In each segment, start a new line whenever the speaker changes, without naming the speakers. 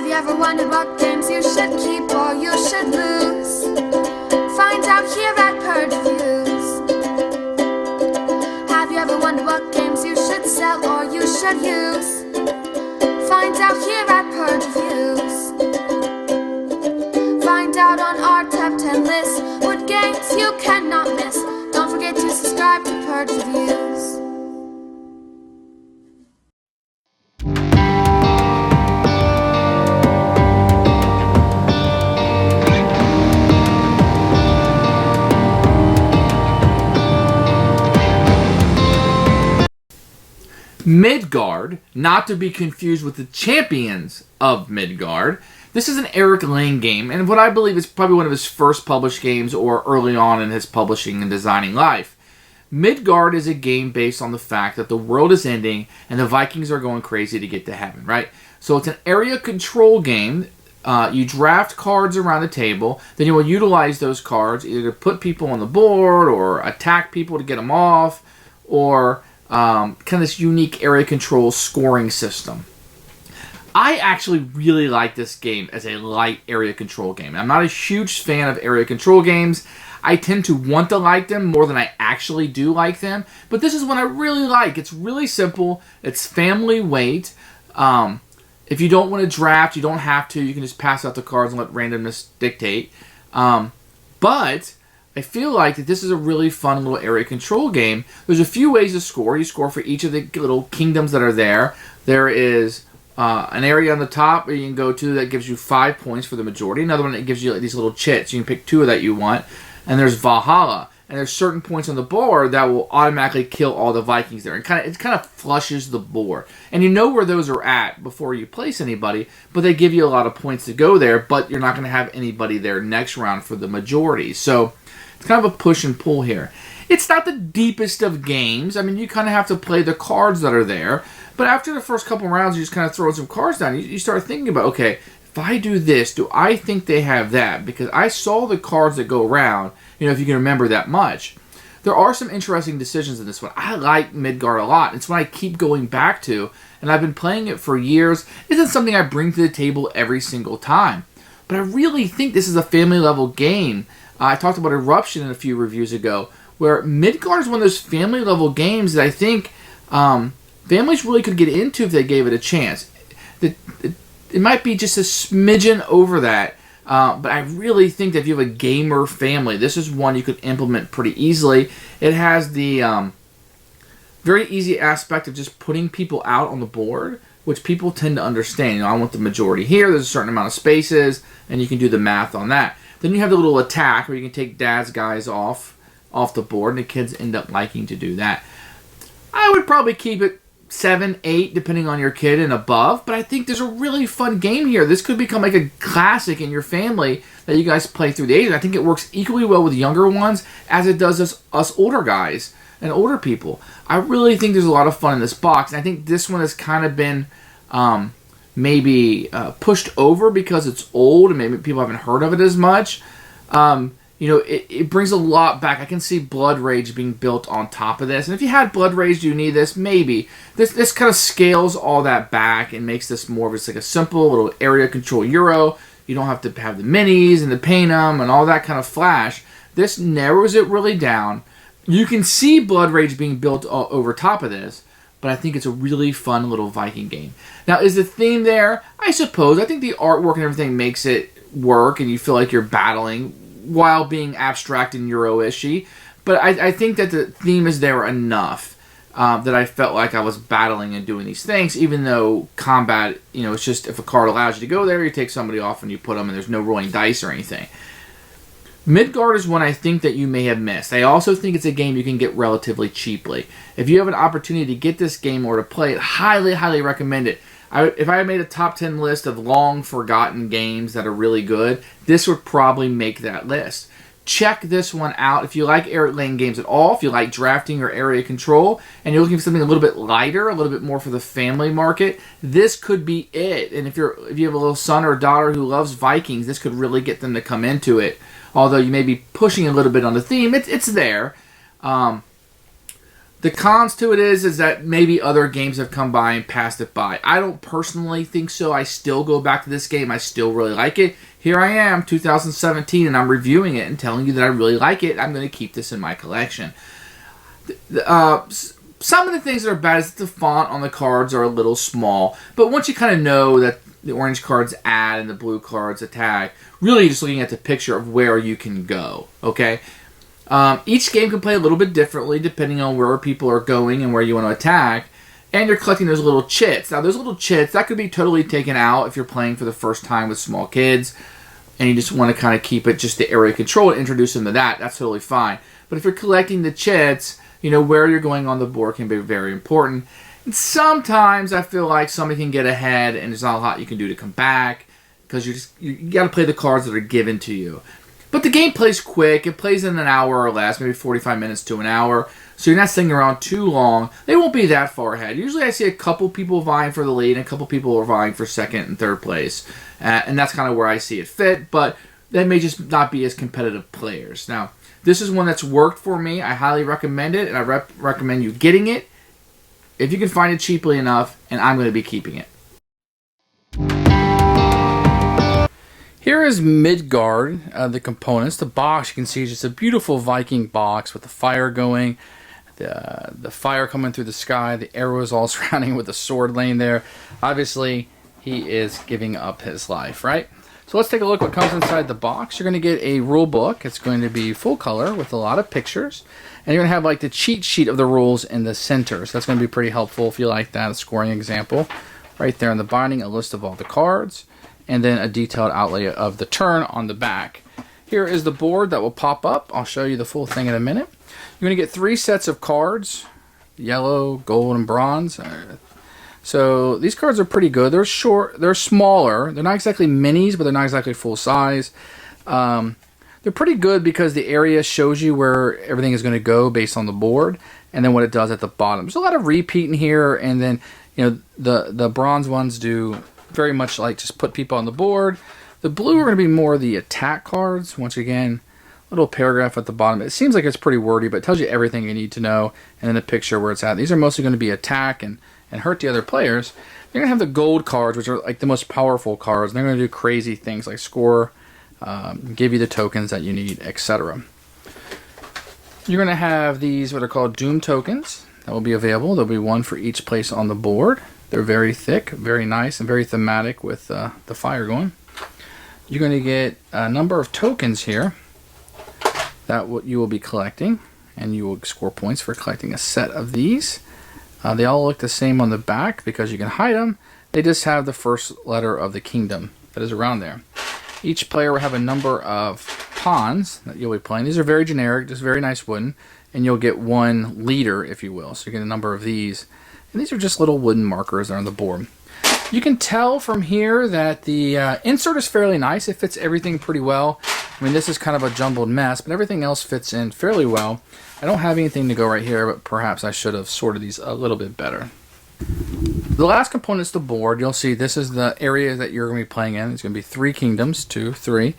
Have you ever wondered what games you should keep or you should lose? Find out here at Purge Reviews. Have you ever wondered what games you should sell or you should use? Find out here at Purge Reviews. Find out on our top 10 list what games you cannot miss. Don't forget to subscribe to Purge Reviews.
Midgard, not to be confused with the Champions of Midgard. This is an Eric Lane game, and what I believe is probably one of his first published games or early on in his publishing and designing life. Midgard is a game based on the fact that the world is ending and the Vikings are going crazy to get to heaven, right? So it's an area control game. You draft cards around the table, then you will utilize those cards either to put people on the board or attack people to get them off, or kind of this unique area control scoring system. I actually really like this game as a light area control game. I'm not a huge fan of area control games. I tend to want to like them more than I actually do like them. But this is one I really like. It's really simple. It's family weight. If you don't want to draft, you don't have to. You can just pass out the cards and let randomness dictate. But I feel like that this is a really fun little area control game. There's a few ways to score. You score for each of the little kingdoms that are there. There is an area on the top where you can go to that gives you 5 points for the majority. Another one that gives you like these little chits. You can pick two that you want. And there's Valhalla. And there's certain points on the board that will automatically kill all the Vikings there. And it kind of flushes the board. And you know where those are at before you place anybody, but they give you a lot of points to go there, but you're not going to have anybody there next round for the majority. So it's kind of a push and pull here. It's not the deepest of games. I mean, you kind of have to play the cards that are there. But after the first couple rounds, you just kind of throw some cards down. You start thinking about, okay, if I do this, do I think they have that? Because I saw the cards that go around, if you can remember that much. There are some interesting decisions in this one. I like Midgard a lot. It's one I keep going back to, and I've been playing it for years. It isn't something I bring to the table every single time. But I really think this is a family-level game. I talked about Eruption in a few reviews ago, where Midgard is one of those family-level games that I think families really could get into if they gave it a chance. It might be just a smidgen over that, but I really think that if you have a gamer family, this is one you could implement pretty easily. It has the very easy aspect of just putting people out on the board, which people tend to understand. I want the majority here. There's a certain amount of spaces, and you can do the math on that. Then you have the little attack where you can take dad's guys off the board, and the kids end up liking to do that. I would probably keep it 7, 8, depending on your kid and above, but I think there's a really fun game here. This could become like a classic in your family that you guys play through the ages. I think it works equally well with younger ones as it does us older guys and older people. I really think there's a lot of fun in this box, and I think this one has kind of been maybe pushed over because it's old and maybe people haven't heard of it as much. It brings a lot back. I can see Blood Rage being built on top of this. And if you had Blood Rage, do you need this? Maybe. This kind of scales all that back and makes this more of just like a simple little area control Euro. You don't have to have the minis and the paint them and all that kind of flash. This narrows it really down. You can see Blood Rage being built over top of this, but I think it's a really fun little Viking game. Now, is the theme there? I suppose. I think the artwork and everything makes it work, and you feel like you're battling while being abstract and Euro-ishy. But I think that the theme is there enough that I felt like I was battling and doing these things, even though combat, it's just if a card allows you to go there, you take somebody off and you put them, and there's no rolling dice or anything. Midgard is one I think that you may have missed. I also think it's a game you can get relatively cheaply. If you have an opportunity to get this game or to play it, highly, highly recommend it. If I made a top 10 list of long-forgotten games that are really good, this would probably make that list. Check this one out. If you like Eric Lane games at all, if you like drafting or area control, and you're looking for something a little bit lighter, a little bit more for the family market, this could be it. And if you have a little son or daughter who loves Vikings, this could really get them to come into it. Although you may be pushing a little bit on the theme, it's there. The cons to it is that maybe other games have come by and passed it by. I don't personally think so. I still go back to this game. I still really like it. Here I am, 2017, and I'm reviewing it and telling you that I really like it. I'm going to keep this in my collection. Some of the things that are bad is that the font on the cards are a little small. But once you kind of know that the orange cards add and the blue cards attack, really just looking at the picture of where you can go, okay? Each game can play a little bit differently depending on where people are going and where you want to attack. And you're collecting those little chits. Now, those little chits, that could be totally taken out if you're playing for the first time with small kids and you just want to kind of keep it just the area control and introduce them to that. That's totally fine. But if you're collecting the chits, where you're going on the board can be very important. And sometimes I feel like somebody can get ahead and there's not a lot you can do to come back because you got to play the cards that are given to you. But the game plays quick. It plays in an hour or less, maybe 45 minutes to an hour. So you're not sitting around too long. They won't be that far ahead. Usually I see a couple people vying for the lead and a couple people are vying for second and third place. And that's kind of where I see it fit. But they may just not be as competitive players. Now, this is one that's worked for me. I highly recommend it. And I recommend you getting it if you can find it cheaply enough. And I'm going to be keeping it. Here is Midgard, the components. The box, you can see, is just a beautiful Viking box with the fire going, the fire coming through the sky, the arrows all surrounding with the sword laying there. Obviously, he is giving up his life, right? So let's take a look what comes inside the box. You're going to get a rule book. It's going to be full color with a lot of pictures. And you're going to have like the cheat sheet of the rules in the center. So that's going to be pretty helpful if you like that, a scoring example. Right there in the binding, a list of all the cards. And then a detailed outlay of the turn on the back. Here is the board that will pop up. I'll show you the full thing in a minute. You're going to get 3 sets of cards, yellow, gold, and bronze. So these cards are pretty good. They're short, they're smaller. They're not exactly minis, but they're not exactly full size. They're pretty good because the area shows you where everything is going to go based on the board, and then what it does at the bottom. There's a lot of repeat in here, and then the bronze ones do very much like just put people on the board. The blue are going to be more the attack cards. Once again, a little paragraph at the bottom. It seems like it's pretty wordy, but it tells you everything you need to know, and then the picture where it's at. These are mostly going to be attack and hurt the other players. You're going to have the gold cards, which are like the most powerful cards. And they're going to do crazy things like score, give you the tokens that you need, etc. You're going to have these what are called Doom tokens that will be available. There'll be one for each place on the board. They're very thick, very nice, and very thematic with the fire going. You're going to get a number of tokens here that you will be collecting, and you will score points for collecting a set of these. They all look the same on the back because you can hide them. They just have the first letter of the kingdom that is around there. Each player will have a number of pawns that you'll be playing. These are very generic, just very nice wooden, and you'll get one leader, if you will. So you get a number of these. And these are just little wooden markers that are on the board. You can tell from here that the insert is fairly nice. It fits everything pretty well. I mean, this is kind of a jumbled mess, but everything else fits in fairly well. I don't have anything to go right here, but perhaps I should have sorted these a little bit better. The last component is the board. You'll see this is the area that you're going to be playing in. It's going to be 3 kingdoms, 2, 3.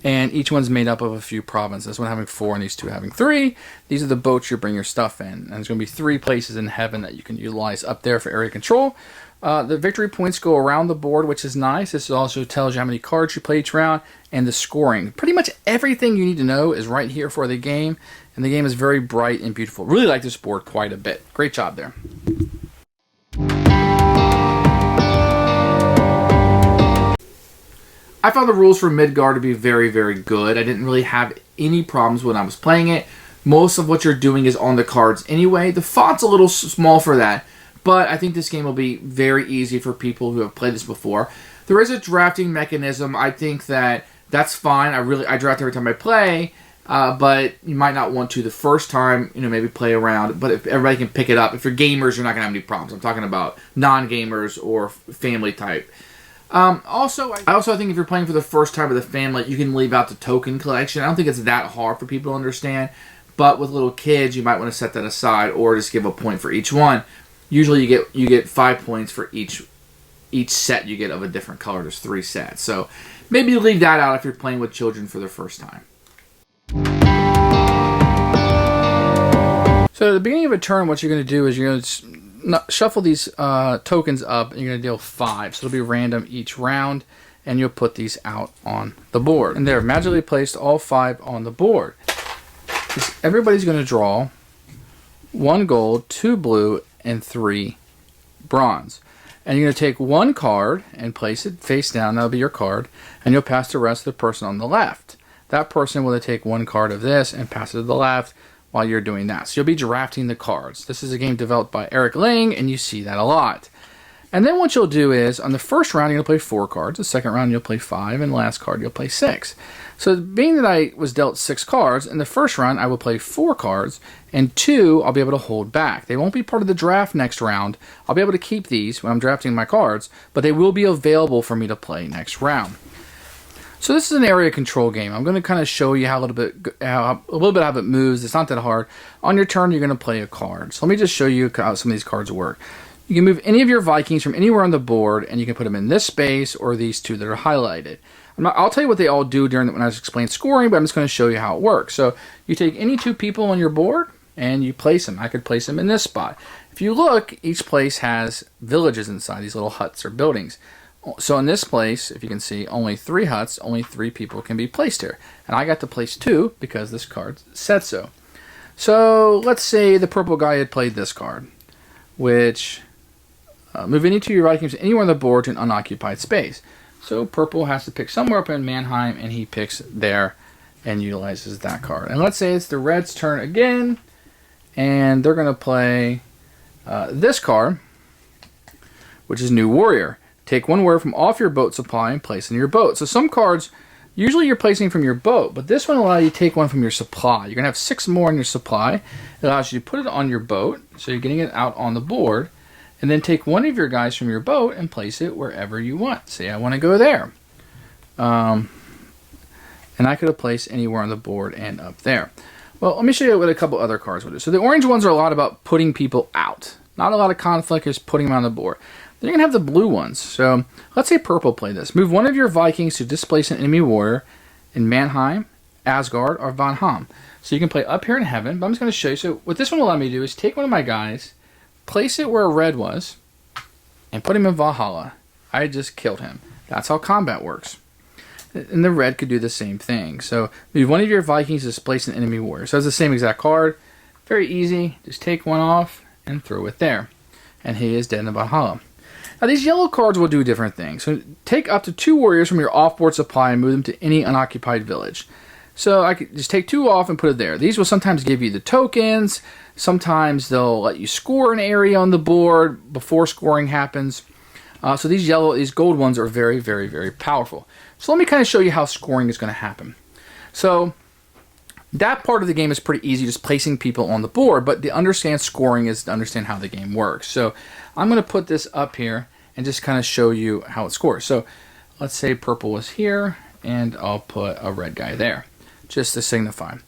And each one's made up of a few provinces. This one having 4 and these 2 having 3. These are the boats you bring your stuff in. And there's going to be 3 places in heaven that you can utilize up there for area control. The victory points go around the board, which is nice. This also tells you how many cards you play each round and the scoring. Pretty much everything you need to know is right here for the game. And the game is very bright and beautiful. Really like this board quite a bit. Great job there. I found the rules for Midgard to be very, very good. I didn't really have any problems when I was playing it. Most of what you're doing is on the cards anyway. The font's a little small for that, but I think this game will be very easy for people who have played this before. There is a drafting mechanism. I think that's fine. I draft every time I play, but you might not want to the first time, maybe play around. But if everybody can pick it up, if you're gamers, you're not going to have any problems. I'm talking about non-gamers or family type. I also think if you're playing for the first time with a family, you can leave out the token collection. I don't think it's that hard for people to understand, but with little kids, you might want to set that aside or just give a point for each one. Usually, you get 5 points for each set you get of a different color. There's 3 sets, so maybe you leave that out if you're playing with children for the first time.
So at the beginning of a turn, what you're going to do is you're going to shuffle these tokens up, and you're going to deal 5. So it'll be random each round, and you'll put these out on the board. And they're magically placed all 5 on the board. Everybody's going to draw 1 gold, 2 blue, and 3 bronze. And you're going to take 1 card and place it face down. That'll be your card. And you'll pass the rest to the person on the left. That person will take 1 card of this and pass it to the left while you're doing that. So you'll be drafting the cards. This is a game developed by Eric Lang, and you see that a lot. And then what you'll do is, on the first round, you're going to play 4 cards. The second round, you'll play 5. And the last card, you'll play 6. So being that I was dealt 6 cards, in the first round, I will play 4 cards. And 2, I'll be able to hold back. They won't be part of the draft next round. I'll be able to keep these when I'm drafting my cards, but they will be available for me to play next round. So this is an area control game. I'm going to kind of show you how a little bit how it moves. It's not that hard. On your turn, you're going to play a card. So let me just show you how some of these cards work. You can move any of your Vikings from anywhere on the board, and you can put them in this space or these 2 that are highlighted. I'll tell you what they all do when I explain scoring, but I'm just going to show you how it works. So you take any 2 people on your board, and you place them. I could place them in this spot. If you look, each place has villages inside, these little huts or buildings. So in this place, if you can see, only 3 huts, only 3 people can be placed here. And I got to place 2 because this card said so. So let's say the purple guy had played this card, which move any 2 of your Vikings anywhere on the board to an unoccupied space. So purple has to pick somewhere up in Mannheim, and he picks there and utilizes that card. And let's say it's the red's turn again, and they're going to play this card, which is New Warrior. Take 1 warrior from off your boat supply and place in your boat. So some cards, usually you're placing from your boat, but this one will allow you to take 1 from your supply. You're going to have 6 more in your supply. It allows you to put it on your boat, so you're getting it out on the board, and then take 1 of your guys from your boat and place it wherever you want. Say, I want to go there. And I could have placed anywhere on the board and up there. Well, let me show you what a couple other cards will do. So the orange ones are a lot about putting people out. Not a lot of conflict, just putting them on the board. Then you're going to have the blue ones. So let's say purple play this. Move 1 of your Vikings to displace an enemy warrior in Mannheim, Asgard, or Valhalla. So you can play up here in heaven, but I'm just going to show you. So what this one will allow me to do is take 1 of my guys, place it where red was, and put him in Valhalla. I just killed him. That's how combat works. And the red could do the same thing. So move 1 of your Vikings to displace an enemy warrior. So it's the same exact card. Very easy. Just take 1 off and throw it there. And he is dead in Valhalla. Now these yellow cards will do different things. So take up to 2 warriors from your off-board supply and move them to any unoccupied village. So I could just take 2 off and put it there. These will sometimes give you the tokens. Sometimes they'll let you score an area on the board before scoring happens. So these gold ones are very, very, very powerful. So let me kind of show you how scoring is going to happen. So that part of the game is pretty easy, just placing people on the board. But to understand scoring is to understand how the game works. So I'm going to put this up here and just kind of show you how it scores. So let's say purple was here, and I'll put a red guy there, just to signify.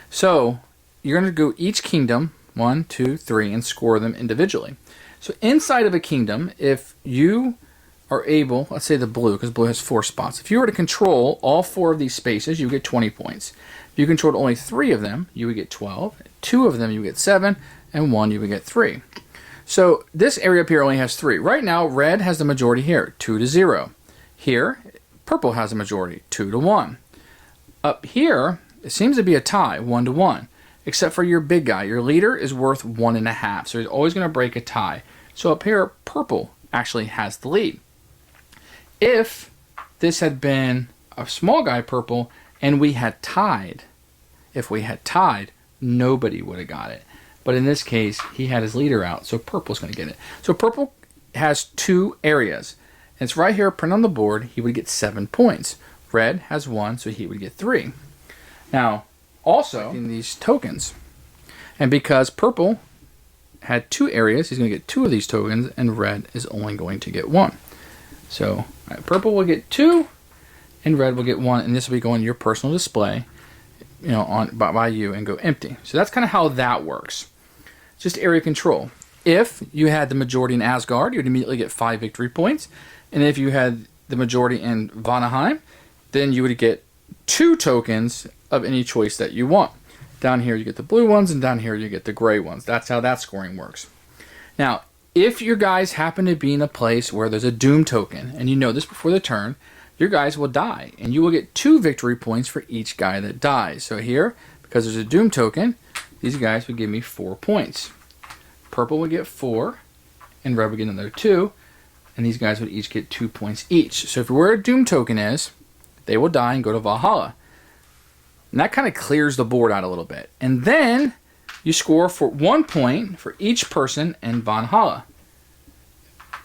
So you're going to go each kingdom, 1, 2, 3, and score them individually. So inside of a kingdom, if you are able, let's say the blue, because blue has 4 spots. If you were to control all 4 of these spaces, you would get 20 points. If you controlled only 3 of them, you would get 12. 2 of them, you would get 7. And 1, you would get 3. So this area up here only has 3. Right now, red has the majority here, 2-0. Here, purple has a majority, 2-1. Up here, it seems to be a tie, 1-1. Except for your big guy. Your leader is worth 1.5. So he's always going to break a tie. So up here, purple actually has the lead. If this had been a small guy, purple, and we had tied, nobody would have got it. But in this case, he had his leader out, so purple's going to get it. So purple has 2 areas. And it's right here, print on the board. He would get 7 points. Red has 1, so he would get 3. Now, also, in these tokens. And because purple had 2 areas, he's going to get 2 of these tokens, and red is only going to get 1. So purple will get 2, and red will get 1, and this will be going to your personal display, by you, and go empty. So that's kind of how that works. Just area control. If you had the majority in Asgard, you would immediately get 5 victory points, and if you had the majority in Vanaheim, then you would get 2 tokens of any choice that you want. Down here you get the blue ones, and down here you get the gray ones. That's how that scoring works. Now, if your guys happen to be in a place where there's a doom token, and you know this before the turn, your guys will die, and you will get 2 victory points for each guy that dies. So here, because there's a doom token, these guys would give me 4 points. Purple would get 4, and red would get another 2, and these guys would each get 2 points each. So if where a doom token is, they will die and go to Valhalla. And that kind of clears the board out a little bit. And then you score for 1 point for each person in Valhalla.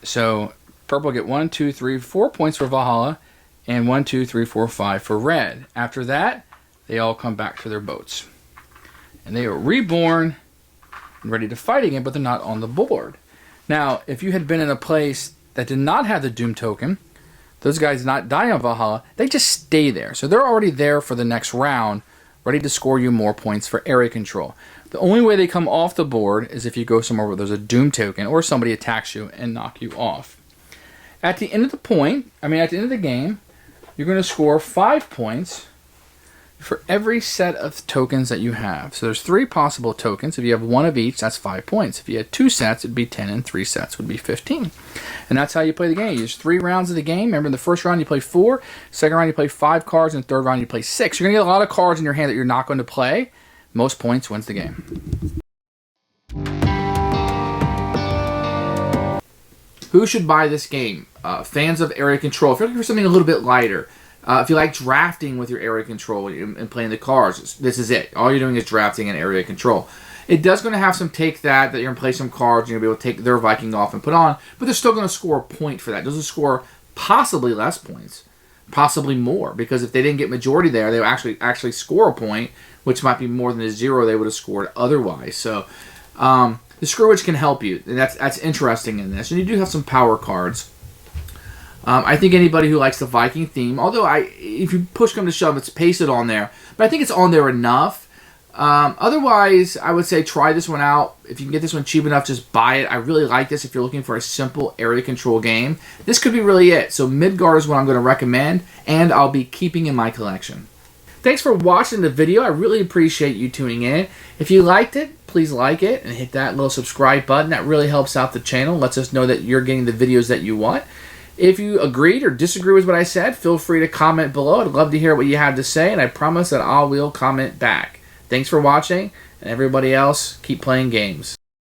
So purple get 1, 2, 3, 4 points for Valhalla, and 1, 2, 3, 4, 5 for red. After that, they all come back to their boats. And they are reborn and ready to fight again, but they're not on the board. Now, if you had been in a place that did not have the doom token, those guys not die on Valhalla, they just stay there. So they're already there for the next round, ready to score you more points for area control. The only way they come off the board is if you go somewhere where there's a doom token or somebody attacks you and knock you off. At the end of the game, you're going to score 5 points for every set of tokens that you have. So there's 3 possible tokens. If you have 1 of each, that's 5 points. If you had 2 sets, it'd be 10, and 3 sets would be 15. And that's how you play the game. There's 3 rounds of the game. Remember, in the first round you play 4, second round you play 5 cards, and third round you play 6. You're going to get a lot of cards in your hand that you're not going to play. Most points wins the game.
Who should buy this game? Fans of area control. If you're looking for something a little bit lighter, if you like drafting with your area control and playing the cards, this is it. All you're doing is drafting and area control. It does going to have some take that you're going to play some cards, you're going to be able to take their Viking off and put on, but they're still going to score a point for that. Those will score possibly less points, possibly more, because if they didn't get majority there, they would actually score a point, which might be more than the 0 they would have scored otherwise. So the screwage can help you, and that's interesting in this. And you do have some power cards. I think anybody who likes the Viking theme, although if you push come to shove, it's pasted on there, but I think it's on there enough. Otherwise, I would say try this one out. If you can get this one cheap enough, just buy it. I really like this if you're looking for a simple area control game. This could be really it. So Midgard is what I'm going to recommend, and I'll be keeping in my collection. Thanks for watching the video. I really appreciate you tuning in. If you liked it, please like it and hit that little subscribe button. That really helps out the channel, lets us know that you're getting the videos that you want. If you agreed or disagree with what I said, feel free to comment below. I'd love to hear what you have to say, and I promise that I will comment back. Thanks for watching, and everybody else, keep playing games.